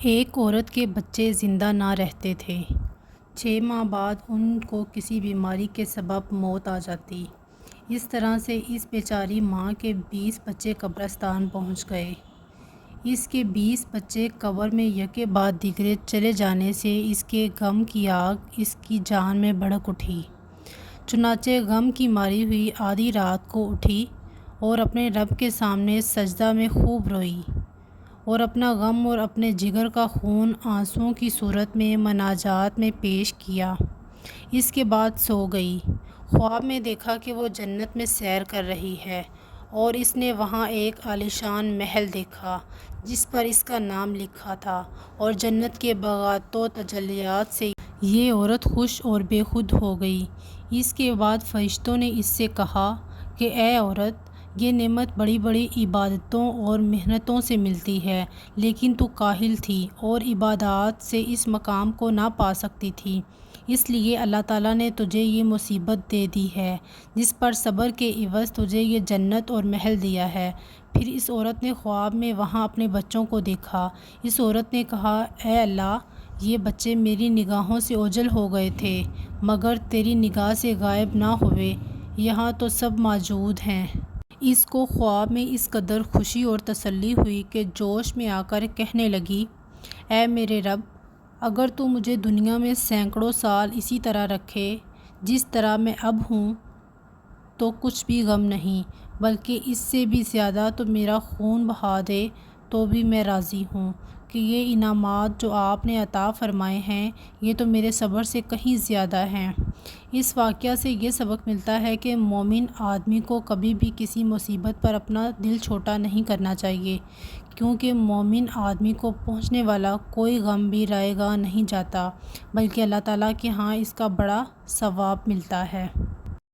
ایک عورت کے بچے زندہ نہ رہتے تھے۔ 6 ماہ بعد ان کو کسی بیماری کے سبب موت آ جاتی۔ اس طرح سے اس بیچاری ماں کے 20 بچے قبرستان پہنچ گئے۔ اس کے 20 بچے قبر میں یکے بعد دیگرے چلے جانے سے اس کے غم کی آگ اس کی جان میں بھڑک اٹھی۔ چنانچہ غم کی ماری ہوئی آدھی رات کو اٹھی اور اپنے رب کے سامنے سجدہ میں خوب روئی اور اپنا غم اور اپنے جگر کا خون آنسوؤں کی صورت میں مناجات میں پیش کیا۔ اس کے بعد سو گئی۔ خواب میں دیکھا کہ وہ جنت میں سیر کر رہی ہے اور اس نے وہاں ایک عالیشان محل دیکھا جس پر اس کا نام لکھا تھا اور جنت کے باغات و تجلیات سے یہ عورت خوش اور بے خود ہو گئی۔ اس کے بعد فرشتوں نے اس سے کہا کہ اے عورت، یہ نعمت بڑی بڑی عبادتوں اور محنتوں سے ملتی ہے، لیکن تو کاہل تھی اور عبادات سے اس مقام کو نہ پا سکتی تھی، اس لیے اللہ تعالیٰ نے تجھے یہ مصیبت دے دی ہے جس پر صبر کے عوض تجھے یہ جنت اور محل دیا ہے۔ پھر اس عورت نے خواب میں وہاں اپنے بچوں کو دیکھا۔ اس عورت نے کہا، اے اللہ، یہ بچے میری نگاہوں سے اوجھل ہو گئے تھے مگر تیری نگاہ سے غائب نہ ہوئے، یہاں تو سب موجود ہیں۔ اس کو خواب میں اس قدر خوشی اور تسلی ہوئی کہ جوش میں آ کر کہنے لگی، اے میرے رب، اگر تو مجھے دنیا میں سینکڑوں سال اسی طرح رکھے جس طرح میں اب ہوں تو کچھ بھی غم نہیں، بلکہ اس سے بھی زیادہ تو میرا خون بہا دے تو بھی میں راضی ہوں کہ یہ انعامات جو آپ نے عطا فرمائے ہیں یہ تو میرے صبر سے کہیں زیادہ ہیں۔ اس واقعہ سے یہ سبق ملتا ہے کہ مومن آدمی کو کبھی بھی کسی مصیبت پر اپنا دل چھوٹا نہیں کرنا چاہیے، کیونکہ مومن آدمی کو پہنچنے والا کوئی غم بھی رائے گاہ نہیں جاتا، بلکہ اللہ تعالیٰ کے ہاں اس کا بڑا ثواب ملتا ہے۔